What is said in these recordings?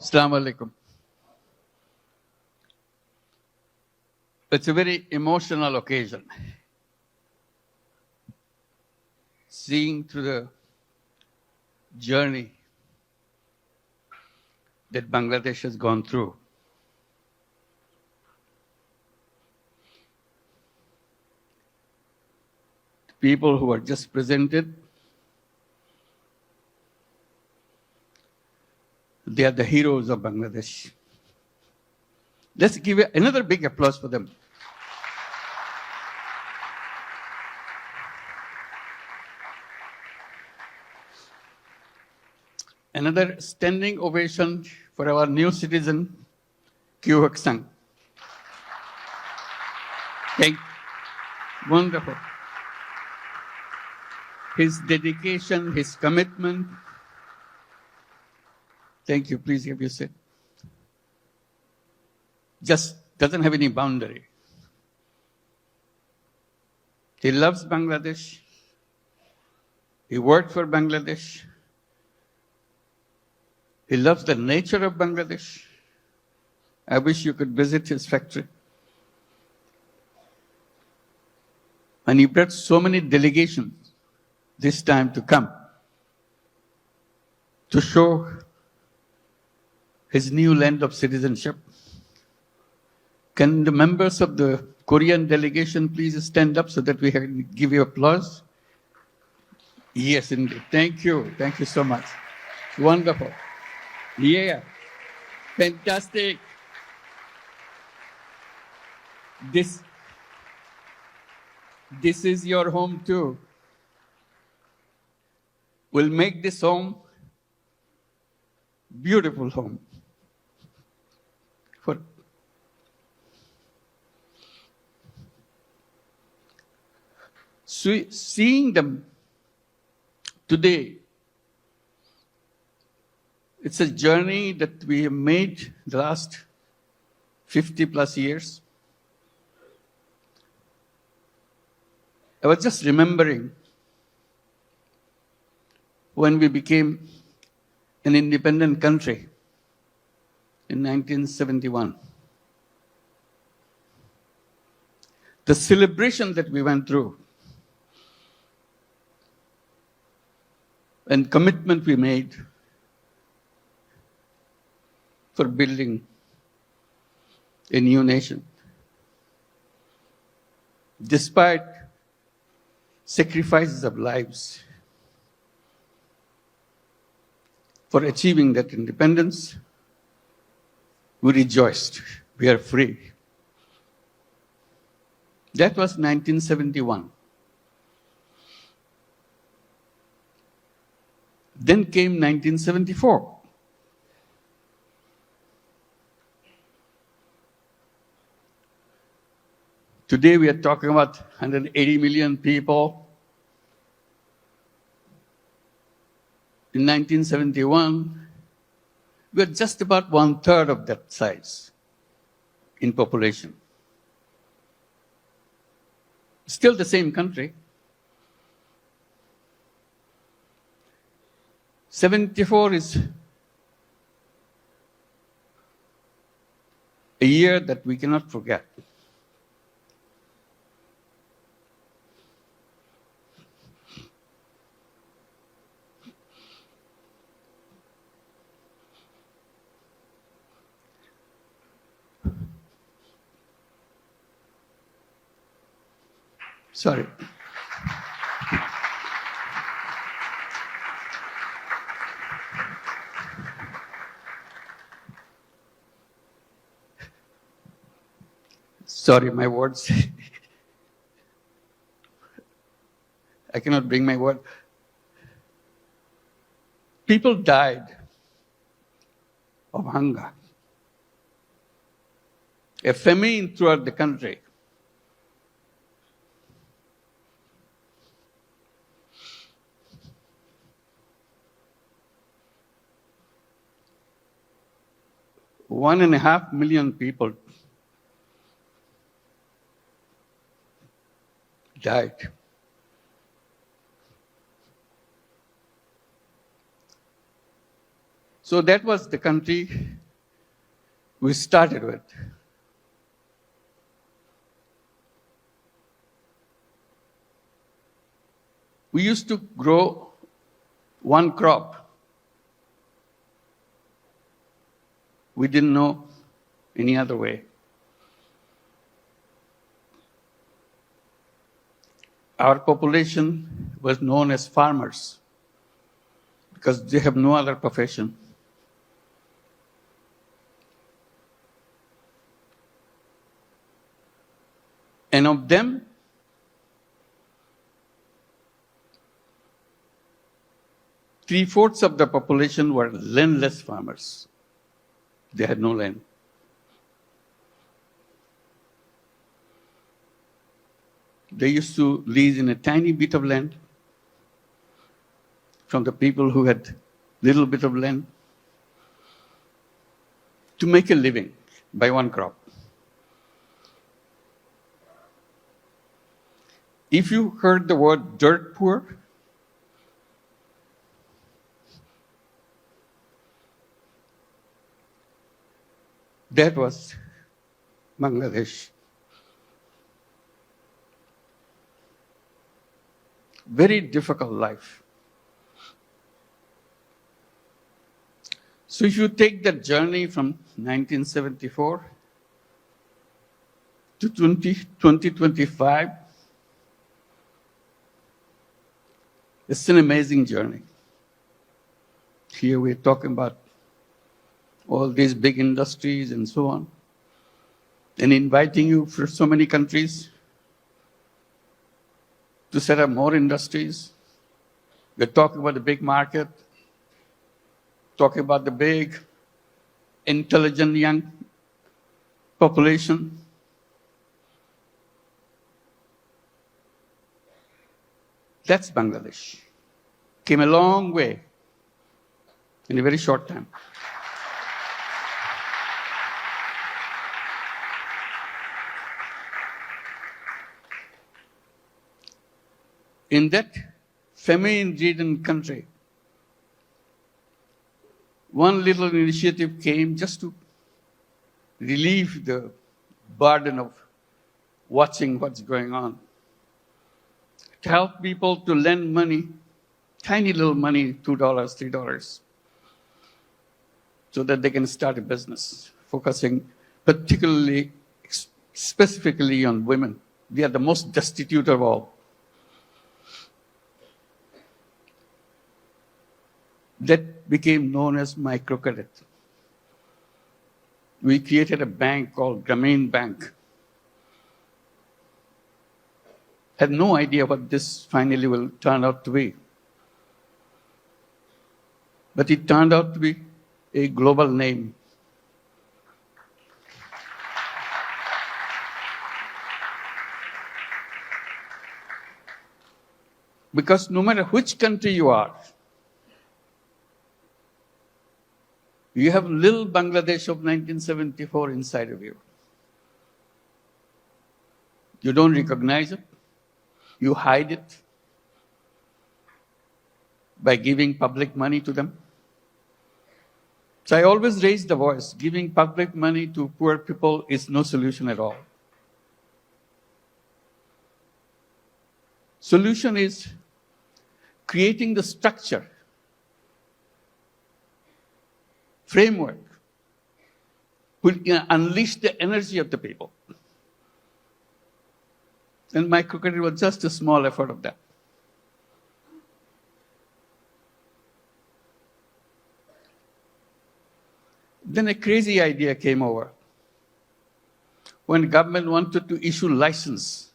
Assalamu alaikum. It's a very emotional occasion. Seeing through the journey that Bangladesh has gone through. The people who are just presented, they are the heroes of Bangladesh. Let's give another big applause for them. Another standing ovation for our new citizen, Kyu Hak Sang. Wonderful. His dedication, his commitment. Thank you. Please have your seat. Just doesn't have any boundary. He loves Bangladesh. He worked for Bangladesh. He loves the nature of Bangladesh. I wish you could visit his factory. And he brought so many delegations this time to come to show his new land of citizenship. Can the members of the Korean delegation please stand up so that we can give you applause? Yes, indeed. Thank you. Thank you so much. Wonderful. Yeah. Fantastic. This is your home too. We'll make this home beautiful home. For seeing them today, it's a journey that we have made the last 50 plus years. I was just remembering when we became an independent country in 1971. The celebration that we went through and commitment we made for building a new nation. Despite sacrifices of lives for achieving that independence, we rejoiced. We are free. That was 1971. Then came 1974. Today we are talking about 180 million people. In 1971, we were just about 1/3 of that size in population. Still the same country. 74 is a year that we cannot forget. Sorry. Sorry, my words. I cannot bring my word. People died of hunger. A famine throughout the country. One and a half million people died. So that was the country we started with. We used to grow one crop. We didn't know any other way. Our population was known as farmers because they have no other profession. And of them, three-fourths of the population were landless farmers. They had no land. They used to lease in a tiny bit of land from the people who had little bit of land to make a living by one crop. If you heard the word dirt poor, that was Bangladesh. Very difficult life. So if you take that journey from 1974 to 2025, it's an amazing journey. Here we're talking about all these big industries and so on, and inviting you for so many countries to set up more industries. We're talking about the big market, talking about the big, intelligent young population. That's Bangladesh. Came a long way in a very short time. In that famine-ridden country, one little initiative came just to relieve the burden of watching what's going on. To help people to lend money, tiny little money, $2, $3, so that they can start a business, focusing particularly, specifically on women. They are the most destitute of all. That became known as Microcredit. We created a bank called Grameen Bank. Had no idea what this finally will turn out to be. But it turned out to be a global name. Because no matter which country you are, you have little Bangladesh of 1974 inside of you. You don't recognize it. You hide it by giving public money to them. So I always raise the voice. Giving public money to poor people is no solution at all. Solution is creating the structure, framework, will unleash the energy of the people. And Microcredit was just a small effort of that. Then a crazy idea came over. When government wanted to issue license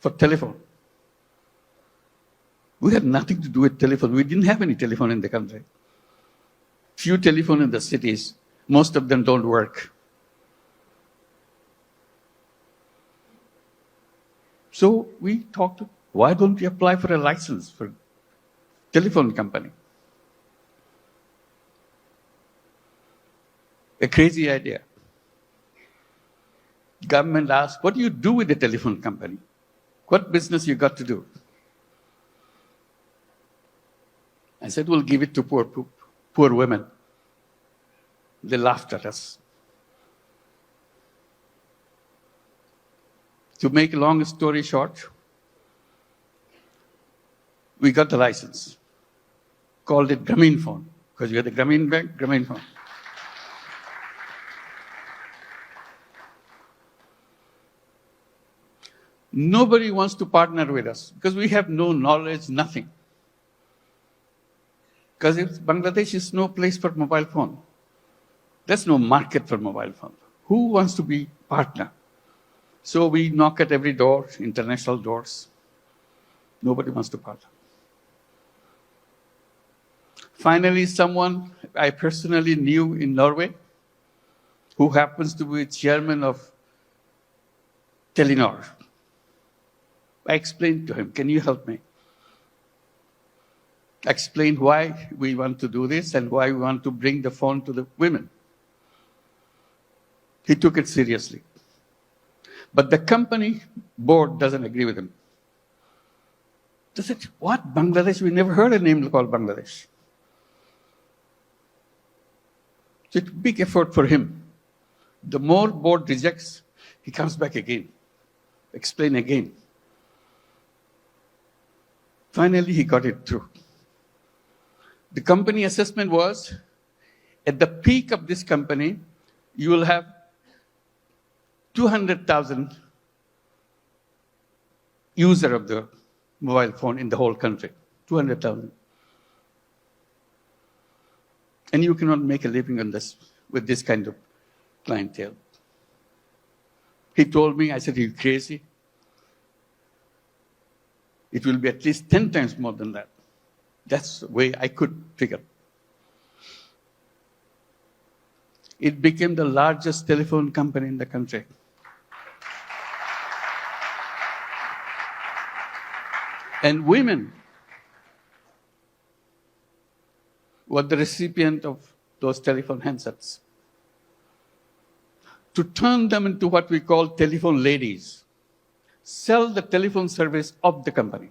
for telephone, we had nothing to do with telephone. We didn't have any telephone in the country. Few telephone in the cities, most of them don't work. So we talked, why don't we apply for a license for telephone company? A crazy idea. Government asked, what do you do with the telephone company? What business you got to do? I said, we'll give it to poor women. They laughed at us. To make a long story short, we got the license, called it Grameen Phone, because we had the Grameen Bank, Grameen Phone. Nobody wants to partner with us because we have no knowledge, nothing. Because Bangladesh is no place for mobile phone. There's no market for mobile phone. Who wants to be partner? So we knock at every door, international doors. Nobody wants to partner. Finally, someone I personally knew in Norway, who happens to be chairman of Telenor. I explained to him, can you help me? I explained why we want to do this and why we want to bring the phone to the women. He took it seriously. But the company board doesn't agree with him. They said, what, Bangladesh? We never heard a name called Bangladesh. So it's a big effort for him. The more board rejects, he comes back again, explain again. Finally, he got it through. The company assessment was, at the peak of this company, you will have 200,000 users of the mobile phone in the whole country, 200,000. And you cannot make a living on this with this kind of clientele. He told me, I said, are you crazy? It will be at least 10 times more than that. That's the way I could figure. It became the largest telephone company in the country. And women were the recipient of those telephone handsets. To turn them into what we call telephone ladies, sell the telephone service of the company.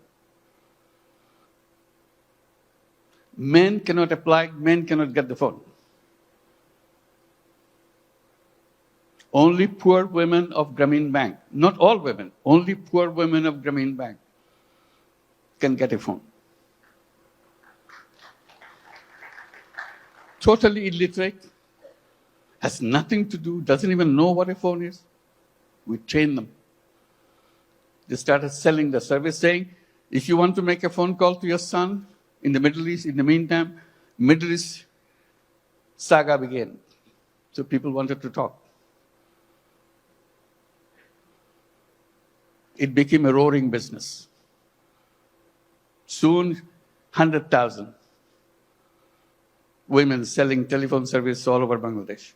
Men cannot apply, men cannot get the phone. Only poor women of Grameen Bank, not all women, only poor women of Grameen Bank can get a phone. Totally illiterate, has nothing to do, doesn't even know what a phone is. We train them. They started selling the service, saying, if you want to make a phone call to your son in the Middle East, in the meantime, Middle East saga began. So people wanted to talk. It became a roaring business. Soon, 100,000 women selling telephone service all over Bangladesh.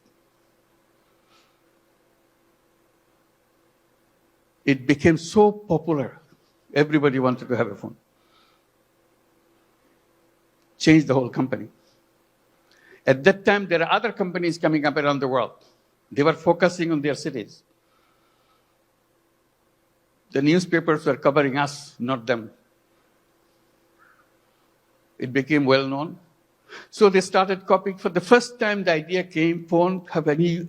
It became so popular, everybody wanted to have a phone. Changed the whole company. At that time, there are other companies coming up around the world. They were focusing on their cities. The newspapers were covering us, not them. It became well known. So they started copying. For the first time, the idea came, phone have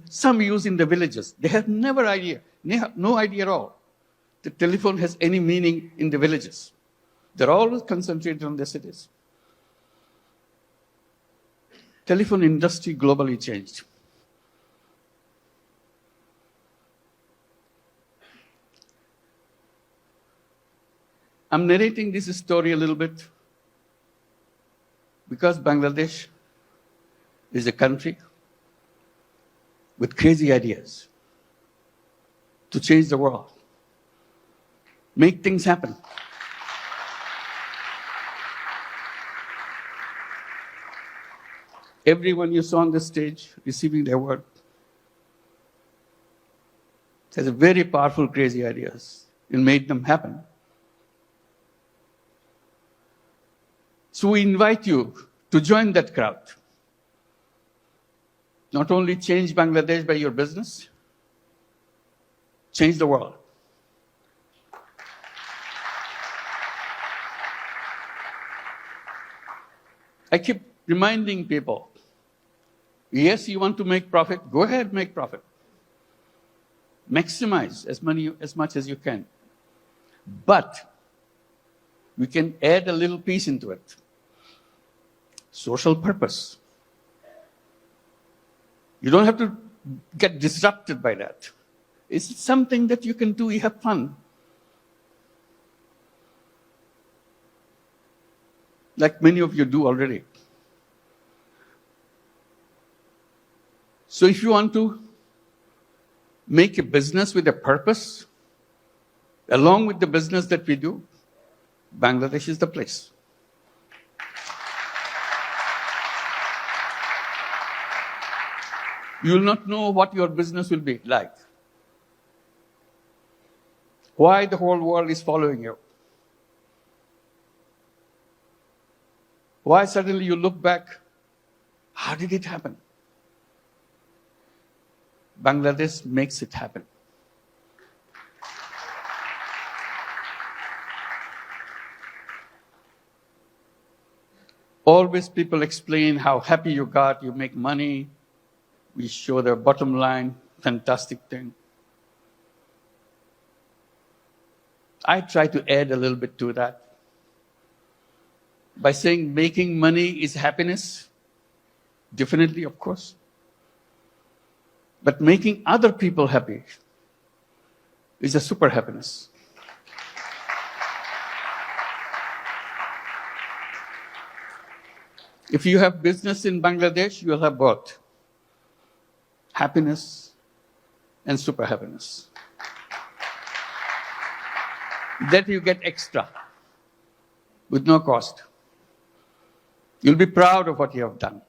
some use in the villages. They have no idea at all. The telephone has any meaning in the villages. They're always concentrated on the cities. Telephone industry globally changed. I'm narrating this story a little bit because Bangladesh is a country with crazy ideas to change the world, make things happen. Everyone you saw on the stage receiving the award has a very powerful, crazy ideas and made them happen. So we invite you to join that crowd. Not only change Bangladesh by your business, change the world. I keep reminding people, Yes, you want to make profit, go ahead, make profit. Maximize as much as you can. But we can add a little piece into it. Social purpose. You don't have to get disrupted by that. It's something that you can do, you have fun. Like many of you do already. So if you want to make a business with a purpose, along with the business that we do, Bangladesh is the place. You will not know what your business will be like. Why the whole world is following you. Why suddenly you look back, how did it happen? Bangladesh makes it happen. Always people explain how happy you got, you make money, we show the bottom line, fantastic thing. I try to add a little bit to that by saying making money is happiness, definitely, of course. But making other people happy is a super happiness. If you have business in Bangladesh, you'll have both happiness and super happiness. That you get extra with no cost. You'll be proud of what you have done.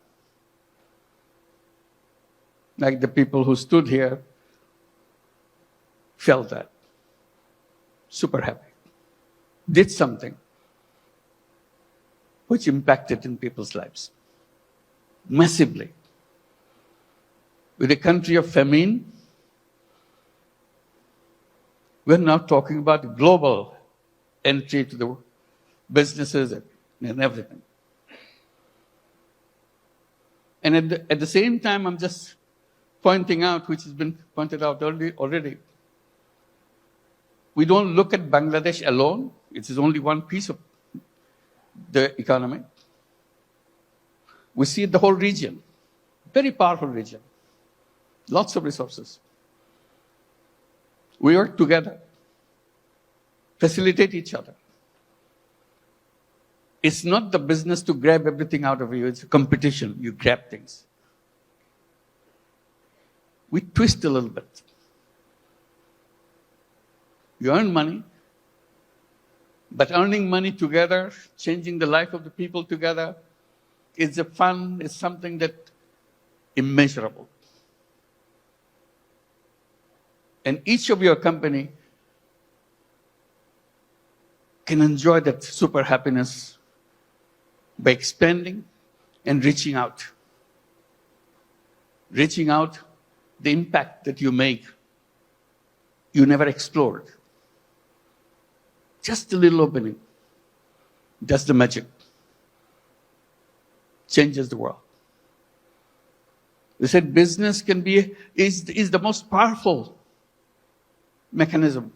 Like the people who stood here felt that. Super happy. Did something which impacted in people's lives massively. With a country of famine, we're now talking about global entry to the businesses and everything. And at the same time, I'm just pointing out, which has been pointed out already, we don't look at Bangladesh alone. It is only one piece of the economy. We see the whole region, very powerful region, lots of resources. We work together, facilitate each other. It's not the business to grab everything out of you, it's a competition, you grab things. We twist a little bit. You earn money, but earning money together, changing the life of the people together, is a fun, is something that immeasurable. And each of your company can enjoy that super happiness by expanding and reaching out. Reaching out, the impact that you make, you never explored. Just a little opening does the magic. Changes the world. We said business is the most powerful mechanism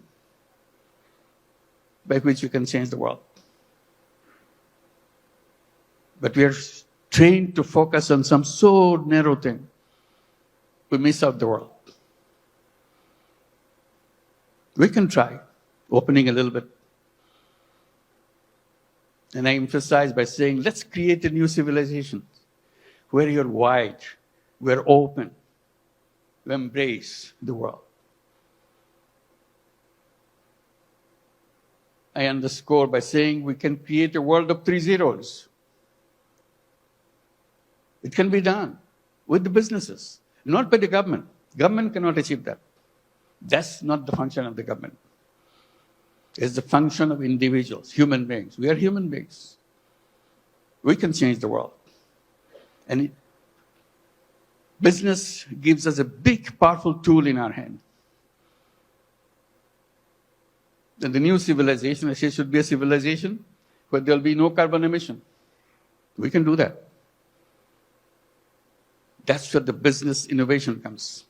by which you can change the world. But we are trained to focus on some so narrow thing, we miss out the world. We can try opening a little bit. And I emphasize by saying, let's create a new civilization where you're wide, we're open, we embrace the world. I underscore by saying we can create a world of 3 zeros. It can be done with the businesses, not by the government. Government cannot achieve that. That's not the function of the government. It's the function of individuals, human beings. We are human beings. We can change the world. And business gives us a big, powerful tool in our hand. And the new civilization, I say, should be a civilization where there'll be no carbon emission. We can do that. That's where the business innovation comes.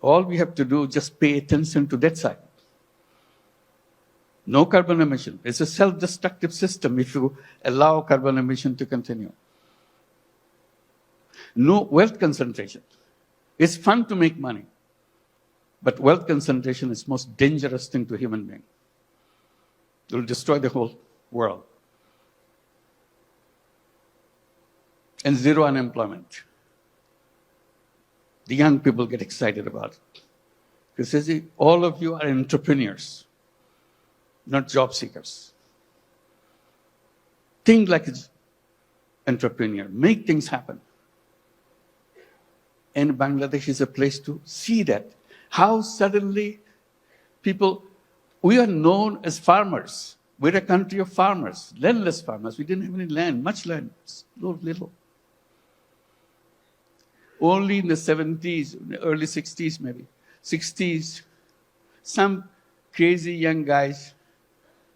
All we have to do is just pay attention to that side. No carbon emission. It's a self-destructive system if you allow carbon emission to continue. No wealth concentration. It's fun to make money, but wealth concentration is the most dangerous thing to a human being. It will destroy the whole world. And zero unemployment. The young people get excited about it. Because all of you are entrepreneurs, not job seekers. Think like an entrepreneur. Make things happen. And Bangladesh is a place to see that. How suddenly we are known as farmers. We're a country of farmers, landless farmers. We didn't have any land, much land, little. Only in the 70s, early 60s maybe, 60s, some crazy young guys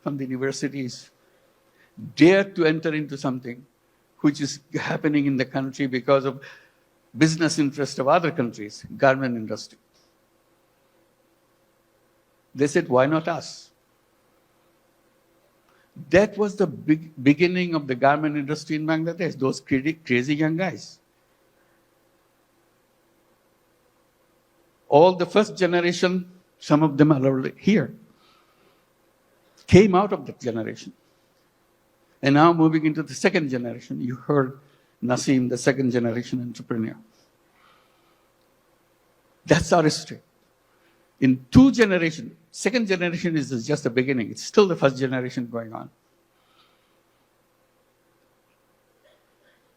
from the universities dared to enter into something which is happening in the country because of business interest of other countries, garment industry. They said, why not us? That was the beginning of the garment industry in Bangladesh, those crazy young guys. All the first generation, some of them are already here, came out of that generation. And now moving into the second generation, you heard Naseem, the second generation entrepreneur. That's our history. In 2 generations, second generation is just the beginning. It's still the first generation going on.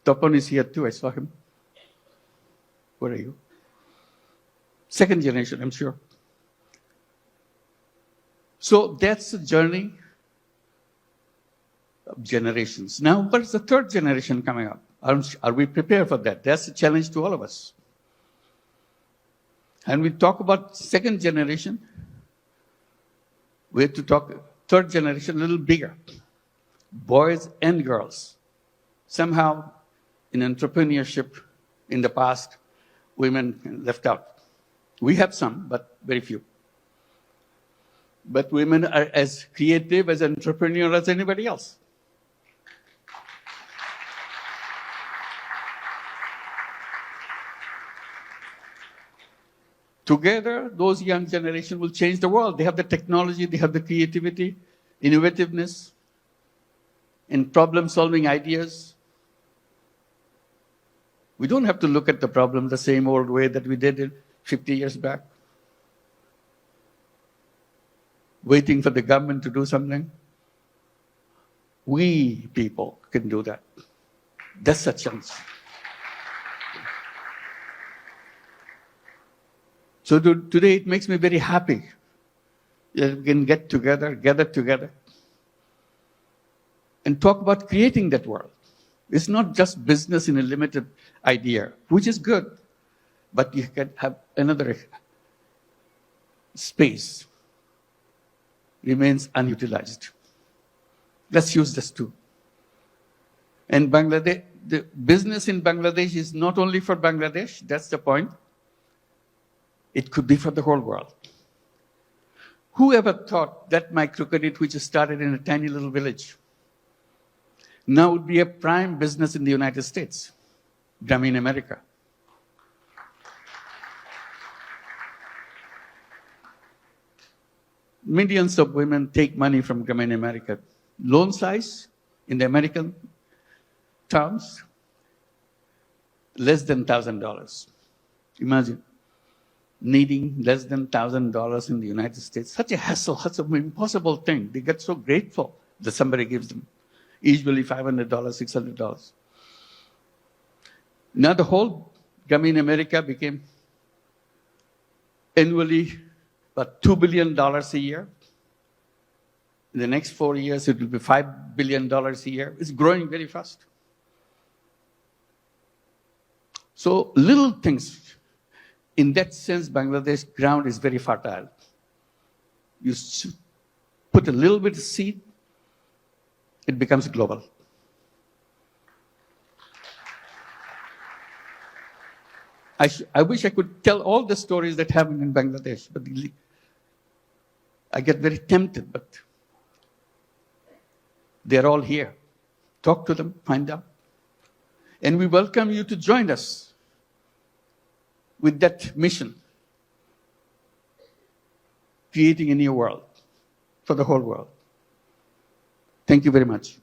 Topon is here too, I saw him. Where are you? Second generation, I'm sure. So that's the journey of generations. Now, what is the third generation coming up? Are we prepared for that? That's a challenge to all of us. And we talk about second generation. We have to talk third generation a little bigger. Boys and girls. Somehow, in entrepreneurship in the past, women left out. We have some, but very few. But women are as creative, as entrepreneurial as anybody else. Together, those young generation will change the world. They have the technology, they have the creativity, innovativeness, and problem-solving ideas. We don't have to look at the problem the same old way that we did it 50 years back, waiting for the government to do something. We people can do that. That's a chance. So today it makes me very happy that we can gather together, and talk about creating that world. It's not just business in a limited idea, which is good, but you can have another space remains unutilized. Let's use this too. And Bangladesh, the business in Bangladesh is not only for Bangladesh, that's the point. It could be for the whole world. Who ever thought that Microcredit, which started in a tiny little village, now would be a prime business in the United States, Grameen America? Millions of women take money from Grameen America. Loan size in the American terms, less than $1,000. Imagine needing less than $1,000 in the United States. Such a hassle, such an impossible thing. They get so grateful that somebody gives them. Usually $500, $600. Now the whole Grameen America became annually about $2 billion a year. In the next 4 years, it will be $5 billion a year. It's growing very fast. So little things. In that sense, Bangladesh ground is very fertile. You put a little bit of seed, it becomes global. I wish I could tell all the stories that happen in Bangladesh, but I get very tempted, but they're all here. Talk to them, find out. And we welcome you to join us with that mission, creating a new world for the whole world. Thank you very much.